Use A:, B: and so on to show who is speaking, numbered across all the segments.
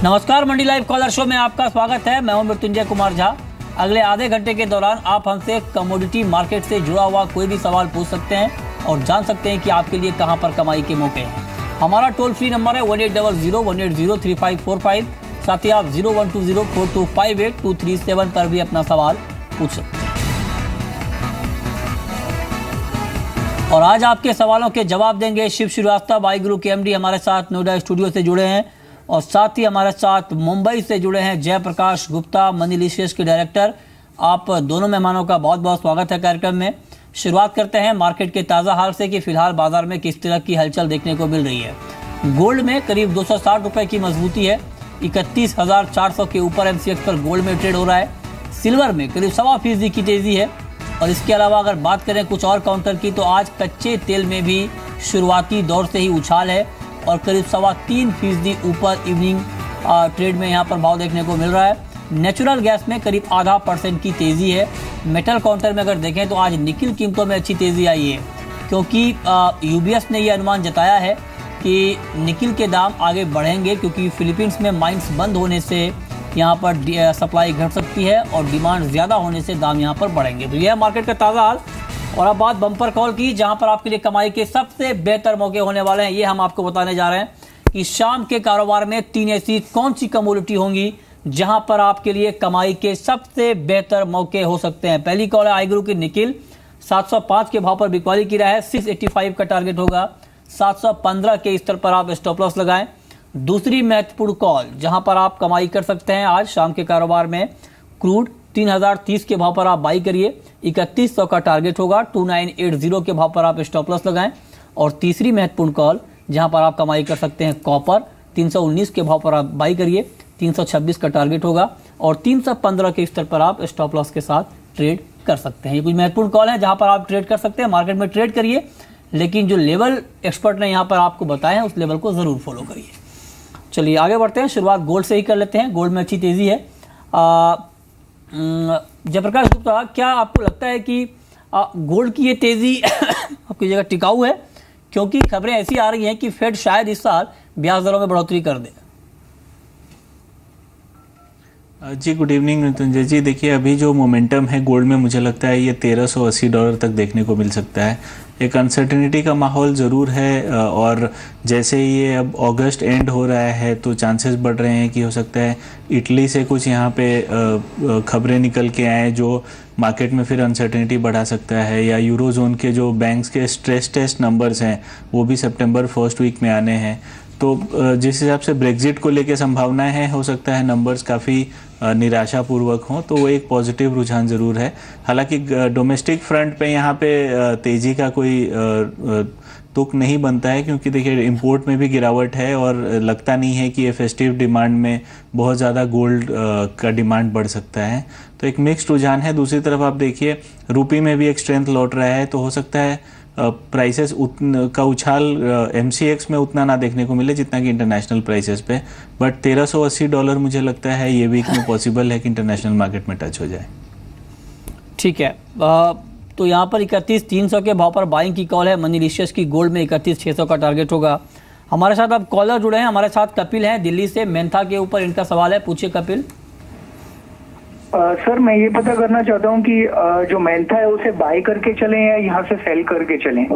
A: नमस्कार, मंडी live collar show में आपका स्वागत है। मैं हूं मृत्युंजय कुमार झा। अगले आधे घंटे के दौरान आप हमसे कमोडिटी मार्केट से जुड़ा हुआ कोई भी सवाल पूछ सकते हैं और जान सकते हैं कि आपके लिए कहां पर कमाई के मौके हैं। हमारा टोल फ्री नंबर है 1800-180-3545। साथ ही आप 0120-4258-237 पर भी अपना सवाल पूछ सकते हैं। और आज आपके सवालों के जवाब देंगे शिव श्रीवास्तव, वाहिगुरु के एमडी हमारे साथ नोएडा स्टूडियो से जुड़े हैं और साथ ही हमारे साथ मुंबई से जुड़े हैं जयप्रकाश गुप्ता, मनी लिशियस के डायरेक्टर। आप दोनों मेहमानों का बहुत बहुत स्वागत है कार्यक्रम में। शुरुआत करते हैं मार्केट के ताज़ा हाल से कि फिलहाल बाजार में किस तरह की हलचल देखने को मिल रही है। गोल्ड में करीब 260 रुपए की मजबूती है। 31,400 के ऊपर एमसीएक्स पर गोल्ड में ट्रेड हो रहा है। सिल्वर में करीब 1.25% की तेजी है। और इसके अलावा अगर बात करें कुछ और काउंटर की, तो आज कच्चे तेल में भी शुरुआती दौर से ही उछाल है और करीब 3.25% ऊपर इवनिंग ट्रेड में यहाँ पर भाव देखने को मिल रहा है। नेचुरल गैस में करीब 0.5% की तेज़ी है। मेटल काउंटर में अगर देखें तो आज निकिल कीमतों में अच्छी तेज़ी आई है, क्योंकि यूबीएस ने ये अनुमान जताया है कि निकिल के दाम आगे बढ़ेंगे, क्योंकि फिलीपींस में माइंस बंद होने से यहाँ पर सप्लाई घट सकती है और डिमांड ज़्यादा होने से दाम यहाँ पर बढ़ेंगे। तो यह मार्केट का ताज़ा हाल। और अब बात बम्पर कॉल की, जहां पर आपके लिए कमाई के सबसे बेहतर मौके होने वाले हैं, ये हम आपको बताने जा रहे हैं कि शाम के कारोबार में 3 ऐसी कौन सी कमोडिटी होंगी जहां पर आपके लिए कमाई के सबसे बेहतर मौके हो सकते हैं। पहली कॉल है वाहिगुरु की निकिल, 705 के भाव पर बिकवाली की रहा है। 685 का टारगेट होगा। 715 के स्तर पर आप स्टॉप लॉस लगाएं। दूसरी महत्वपूर्ण कॉल जहां पर आप कमाई कर सकते हैं आज शाम के कारोबार में, क्रूड 3030 के भाव पर आप बाई करिए। 3100 का टारगेट होगा। 2980 के भाव पर आप स्टॉप लॉस लगाएं। और तीसरी महत्वपूर्ण कॉल जहां पर आप कमाई कर सकते हैं, कॉपर 319 के भाव पर आप बाई करिए। 326 का टारगेट होगा और 315 के स्तर पर आप स्टॉप लॉस के साथ ट्रेड कर सकते हैं। ये कुछ महत्वपूर्ण कॉल है जहां पर आप ट्रेड कर सकते हैं। मार्केट में ट्रेड करिए, लेकिन जो लेवल एक्सपर्ट ने यहाँ पर आपको बताया है उस लेवल को जरूर फॉलो करिए। चलिए आगे बढ़ते हैं। शुरुआत गोल्ड से ही कर लेते हैं। गोल्ड में अच्छी तेजी है। जयप्रकाश गुप्ता, क्या आपको लगता है कि गोल्ड की ये तेजी आपकी जगह टिकाऊ है? क्योंकि खबरें ऐसी आ रही हैं कि फेड शायद इस साल ब्याज दरों में बढ़ोतरी कर दे।
B: जी गुड इवनिंग मृत्युंजय जी। देखिए अभी जो मोमेंटम है गोल्ड में, मुझे लगता है ये $1380 तक देखने को मिल सकता है। एक अनसर्टेनिटी का माहौल ज़रूर है और जैसे ये अब अगस्त एंड हो रहा है तो चांसेस बढ़ रहे हैं कि हो सकता है इटली से कुछ यहाँ पे खबरें निकल के आए जो मार्केट में फिर अनसर्टेनिटी बढ़ा सकता है, या यूरोजोन के जो बैंक्स के स्ट्रेस टेस्ट नंबर्स हैं वो भी सितंबर फर्स्ट वीक में आने हैं। तो जिस हिसाब से ब्रेग्जिट को लेके संभावनाएं हैं, हो सकता है नंबर्स काफ़ी निराशापूर्वक हों, तो वो एक पॉजिटिव रुझान ज़रूर है। हालांकि डोमेस्टिक फ्रंट पे यहाँ पे तेज़ी का कोई तुक नहीं बनता है, क्योंकि देखिए इंपोर्ट में भी गिरावट है और लगता नहीं है कि ये फेस्टिव डिमांड में बहुत ज़्यादा गोल्ड का डिमांड बढ़ सकता है। तो एक मिक्स्ड रुझान है। दूसरी तरफ आप देखिए रूपी में भी एक स्ट्रेंथ लौट रहा है, तो हो सकता है प्राइसेस का उछाल एमसीएक्स में उतना ना देखने को मिले जितना कि इंटरनेशनल प्राइसेस पे, बट $1380 मुझे लगता है ये वीक में पॉसिबल है कि इंटरनेशनल मार्केट में टच हो जाए।
A: ठीक है। तो यहाँ पर 31,300 के भाव पर बाइंग की कॉल है। मनी लिशियस की गोल्ड में 31,600 का टारगेट होगा। हमारे साथ अब कॉलर जुड़े हैं। हमारे साथ कपिल हैं दिल्ली से। मेंथा के ऊपर इनका सवाल है, पूछिए कपिल।
C: सर मैं ये पता करना चाहता हूँ कि जो मेंथा है उसे बाय करके चलें या यहाँ से सेल करके चलें।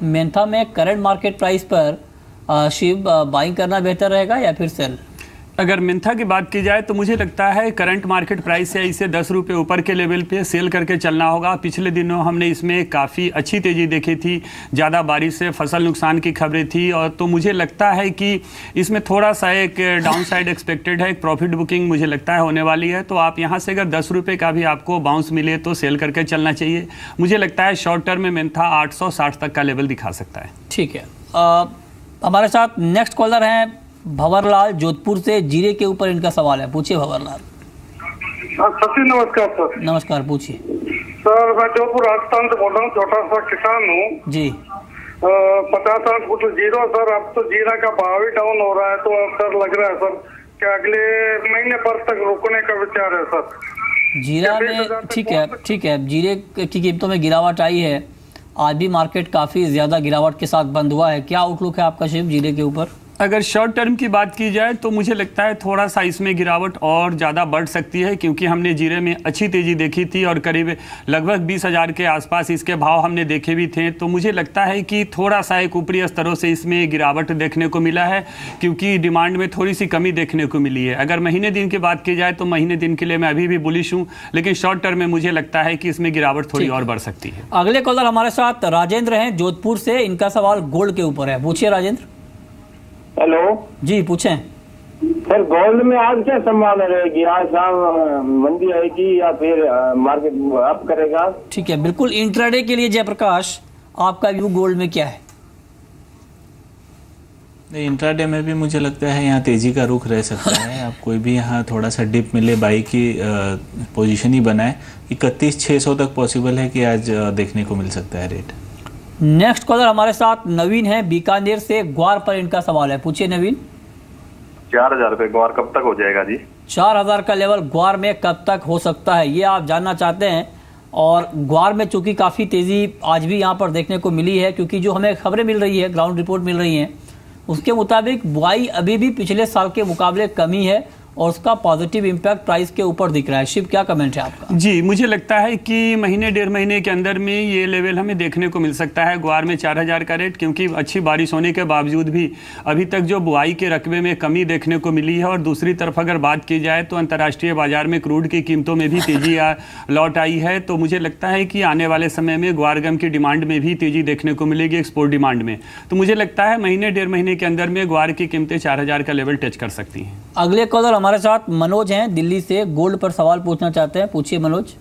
A: मेंथा में करंट मार्केट प्राइस पर शिव बाइंग करना बेहतर रहेगा या फिर सेल?
D: अगर मेंथा की बात की जाए तो मुझे लगता है करंट मार्केट प्राइस से इसे 10 रुपये ऊपर के लेवल पे सेल करके चलना होगा। पिछले दिनों हमने इसमें काफ़ी अच्छी तेज़ी देखी थी, ज़्यादा बारिश से फसल नुकसान की खबरें थी, और तो मुझे लगता है कि इसमें थोड़ा सा एक डाउन साइड एक्सपेक्टेड है। एक प्रॉफिट बुकिंग मुझे लगता है होने वाली है। तो आप यहाँ से अगर 10 रुपये का भी आपको बाउंस मिले तो सेल करके चलना चाहिए। मुझे लगता है शॉर्ट टर्म में मेंथा 860 तक का लेवल दिखा सकता है।
A: ठीक है। हमारे साथ नेक्स्ट कॉलर हैं भंवरलाल जोधपुर से। जीरे के ऊपर इनका सवाल है, पूछिए भंवरलाल।
E: सर नमस्कार सर।
A: नमस्कार, पूछिए।
E: सर मैं जोधपुर राजस्थान से बोल रहा हूँ, छोटा सा किसान हूँ
A: जी।
E: 50 फुट जीरो सर। अब तो जीरा का भाव ही डाउन हो रहा है, तो अब डर लग रहा है सर कि अगले महीने भर तक रुकने का विचार है सर
A: जीरा में। ठीक है। जीरे की कीमतों में गिरावट आई है। आज भी मार्केट काफ़ी ज़्यादा गिरावट के साथ बंद हुआ है। क्या आउटलुक है आपका शिव जीरे के ऊपर?
D: अगर शॉर्ट टर्म की बात की जाए तो मुझे लगता है थोड़ा सा इसमें गिरावट और ज़्यादा बढ़ सकती है, क्योंकि हमने जीरे में अच्छी तेज़ी देखी थी और करीब लगभग 20,000 के आसपास इसके भाव हमने देखे भी थे। तो मुझे लगता है कि थोड़ा सा एक ऊपरी स्तरों से इसमें गिरावट देखने को मिला है, क्योंकि डिमांड में थोड़ी सी कमी देखने को मिली है। अगर महीने दिन की बात की जाए तो महीने दिन के लिए मैं अभी भी बुलिश हूँ, लेकिन शॉर्ट टर्म में मुझे लगता है कि इसमें गिरावट थोड़ी और बढ़ सकती है।
A: अगले कॉलर हमारे साथ राजेंद्र हैं जोधपुर से। इनका सवाल गोल्ड के ऊपर है, पूछिए राजेंद्र।
F: हेलो
A: जी पूछें।
F: सर, गोल्ड में आज क्या संभावना रहेगी? आज शाम मंदी आएगी या फिर मार्केट अप करेगा?
A: ठीक है, बिल्कुल इंट्राडे के लिए जयप्रकाश आपका व्यू गोल्ड में क्या है?
B: इंट्राडे में भी मुझे लगता है यहाँ तेजी का रुख रह सकता है। आप कोई भी यहाँ थोड़ा सा डिप मिले बाई की पोजीशन ही बनाए। 31,600 तक पॉसिबल है कि आज देखने को मिल सकता है रेट।
A: नेक्स्ट कॉलर हमारे साथ नवीन है बीकानेर से। ग्वार पर इनका सवाल है, पूछिए नवीन।
G: 4,000 रुपए ग्वार कब तक हो जाएगा जी?
A: 4,000 का लेवल ग्वार में कब तक हो सकता है, ये आप जानना चाहते हैं। और ग्वार में चूंकि काफ़ी तेज़ी आज भी यहाँ पर देखने को मिली है, क्योंकि जो हमें खबरें मिल रही है, ग्राउंड रिपोर्ट मिल रही हैं, उसके मुताबिक बुआई अभी भी पिछले साल के मुकाबले कमी है और उसका पॉजिटिव इम्पैक्ट प्राइस के ऊपर दिख रहा है। शिव, क्या कमेंट है आपका?
D: जी, मुझे लगता है कि महीने डेढ़ महीने के अंदर में ये लेवल हमें देखने को मिल सकता है ग्वार में 4,000 का रेट, क्योंकि अच्छी बारिश होने के बावजूद भी अभी तक जो बुआई के रकबे में कमी देखने को मिली है। और दूसरी तरफ अगर बात की जाए तो अंतर्राष्ट्रीय बाजार में क्रूड की कीमतों में भी तेजी लौट आई है। तो मुझे लगता है कि आने वाले समय में ग्वार गम की डिमांड में भी तेजी देखने को मिलेगी, एक्सपोर्ट डिमांड में। तो मुझे लगता है महीने डेढ़ महीने के अंदर में ग्वार की कीमतें 4,000 का लेवल टच कर सकती हैं।
A: अगले कॉलर हमारे साथ मनोज हैं दिल्ली से। गोल्ड पर सवाल पूछना चाहते हैं, पूछिए मनोज।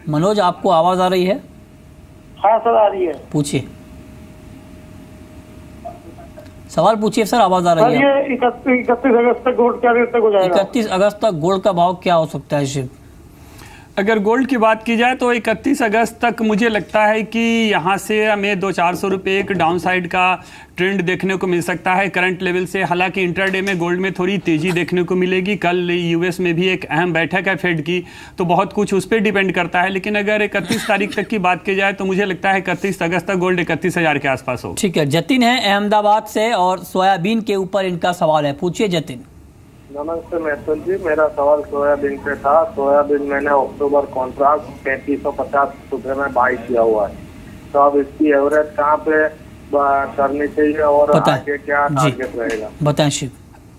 A: मनोज, आपको आवाज आ रही है?
F: हाँ सर, आ रही है।
A: पूछिए, सवाल पूछिए सर, आवाज आ रही है।
F: ये 31 अगस्त तक गोल्ड क्या रेट तक हो जाएगा?
A: 31 अगस्त तक गोल्ड का भाव क्या हो सकता है शिव?
D: अगर गोल्ड की बात की जाए तो 31 अगस्त तक मुझे लगता है कि यहाँ से हमें 200-400 रुपये एक डाउन साइड का ट्रेंड देखने को मिल सकता है करंट लेवल से। हालांकि इंट्राडे में गोल्ड में थोड़ी तेज़ी देखने को मिलेगी। कल यूएस में भी एक अहम बैठक है फेड की, तो बहुत कुछ उस पर डिपेंड करता है। लेकिन अगर 31 तारीख तक की बात की जाए तो मुझे लगता है 31 अगस्त तक गोल्ड 31,000 के आसपास हो।
A: ठीक है, जतिन है अहमदाबाद से और सोयाबीन के ऊपर इनका सवाल है, पूछिए जतिन।
G: नमस्ते मैथुल जी, मेरा सवाल सोयाबीन पे था। सोयाबीन मैंने अक्टूबर कॉन्ट्रैक्ट 3550 रुपये में बाई किया हुआ है, तो अब इसकी एवरेज कहाँ पे करनी चाहिए और आगे क्या टारगेट रहेगा?
A: बताएं शिव।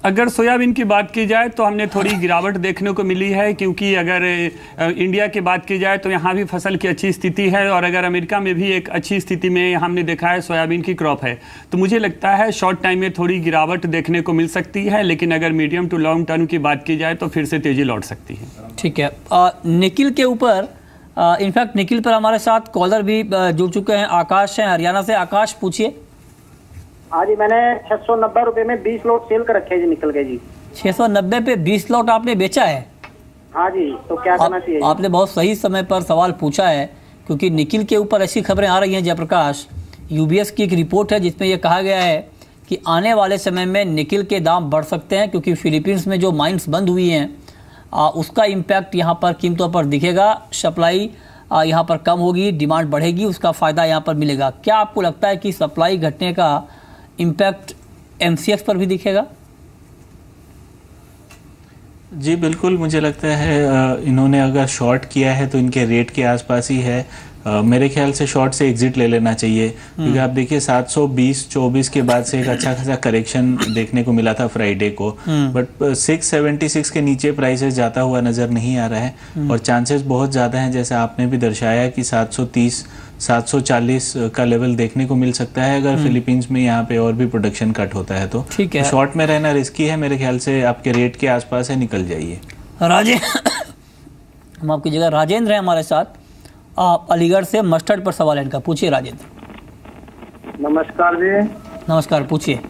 D: अगर सोयाबीन की बात की जाए तो हमने थोड़ी गिरावट देखने को मिली है, क्योंकि अगर इंडिया की बात की जाए तो यहाँ भी फसल की अच्छी स्थिति है और अगर अमेरिका में भी एक अच्छी स्थिति में हमने देखा है सोयाबीन की क्रॉप है। तो मुझे लगता है शॉर्ट टाइम में थोड़ी गिरावट देखने को मिल सकती है, लेकिन अगर मीडियम टू लॉन्ग टर्म की बात की जाए तो फिर से तेजी लौट सकती है।
A: ठीक है, निकिल के ऊपर इनफैक्ट निकिल पर हमारे साथ कॉलर भी जुड़ चुके हैं। आकाश हैं हरियाणा से। आकाश, पूछिए।
F: हाँ जी, मैंने 690 रुपए में 20 लॉट सेल कर रखे हैं जी, निकल गए जी।
A: 690 पे 20 लॉट आपने बेचा है?
F: हाँ जी, तो क्या करना चाहिए?
A: आपने बहुत सही समय पर सवाल पूछा है, क्योंकि निकिल के ऊपर ऐसी खबरें आ रही हैं जयप्रकाश। यूबीएस की एक रिपोर्ट है जिसमें यह कहा गया है कि आने वाले समय में निकिल के दाम बढ़ सकते हैं, क्योंकि फिलीपींस में जो माइंस बंद हुई हैं उसका इम्पैक्ट यहाँ पर कीमतों पर दिखेगा। सप्लाई यहाँ पर कम होगी, डिमांड बढ़ेगी, उसका फ़ायदा यहाँ पर मिलेगा। क्या आपको लगता है कि सप्लाई घटने का इम्पैक्ट एमसीएक्स पर भी दिखेगा?
B: जी बिल्कुल, मुझे लगता है इन्होंने अगर शॉर्ट किया है तो इनके रेट के आसपास ही है। मेरे ख्याल से शॉर्ट से एग्जिट ले लेना चाहिए, क्योंकि आप देखिए 720-24 के बाद से एक अच्छा खासा करेक्शन देखने को मिला था फ्राइडे को, बट 676 के नीचे प्राइसेस जाता हुआ नजर नहीं आ रहा है और चांसेस बहुत ज़्यादा हैं, जैसे आपने भी दर्शाया कि 730-740 का लेवल देखने को मिल सकता है अगर फिलीपींस में यहाँ पे और भी प्रोडक्शन कट होता है तो।
A: ठीक है,
B: शॉर्ट में रहना रिस्की है। मेरे ख्याल से आपके रेट के आसपास है, निकल जाइए।
A: हम आपकी जगह राजेंद्र हैं हमारे साथ अलीगढ़ से। मस्टर्ड पर सवाल है इनका, पूछिए राजेंद्र।
F: नमस्कार जी।
A: नमस्कार, पूछिए।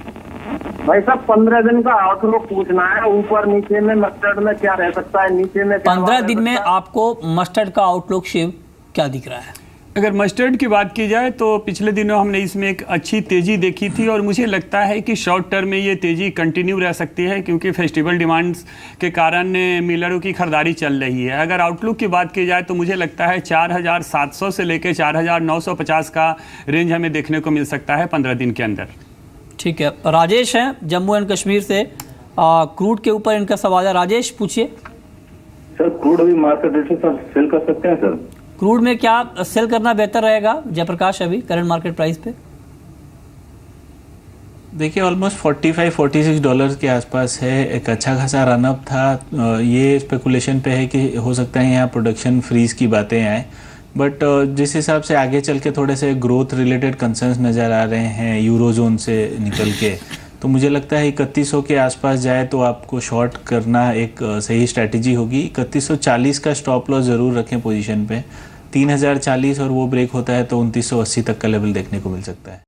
F: भाई साहब, 15 दिन का आउटलुक पूछना है। ऊपर नीचे में मस्टर्ड में क्या रह सकता है, नीचे में
A: 15 दिन में आपको मस्टर्ड का आउटलुक शिव क्या दिख रहा है?
D: अगर मस्टर्ड की बात की जाए तो पिछले दिनों हमने इसमें एक अच्छी तेज़ी देखी थी और मुझे लगता है कि शॉर्ट टर्म में ये तेज़ी कंटिन्यू रह सकती है क्योंकि फेस्टिवल डिमांड्स के कारण मिलरों की खरीदारी चल रही है। अगर आउटलुक की बात की जाए तो मुझे लगता है 4,700 से लेकर 4,950 का रेंज हमें देखने को मिल सकता है 15 दिन के अंदर।
A: ठीक है, राजेश हैं जम्मू एंड कश्मीर से, क्रूड के ऊपर इनका सवाल है। राजेश पूछिए।
F: सर क्रूड अभी मार्केट रेट से सर सेल कर सकते हैं सर?
A: क्रूड में क्या सेल करना बेहतर रहेगा जयप्रकाश अभी करंट मार्केट प्राइस पे?
B: देखिए ऑलमोस्ट 45-46 डॉलर के आसपास है, एक अच्छा खासा रनअप था। ये स्पेकुलेशन पे है कि हो सकता है यहाँ प्रोडक्शन फ्रीज की बातें आए, बट जिस हिसाब से आगे चल के थोड़े से ग्रोथ रिलेटेड कंसर्न्स नज़र आ रहे हैं यूरोजोन से निकल के, तो मुझे लगता है 3100 के आसपास जाए तो आपको शॉर्ट करना एक सही स्ट्रैटेजी होगी। 3140 का स्टॉप लॉस ज़रूर रखें पोजीशन पे। 3040 और वो ब्रेक होता है तो 2980 तक का लेवल देखने को मिल सकता है।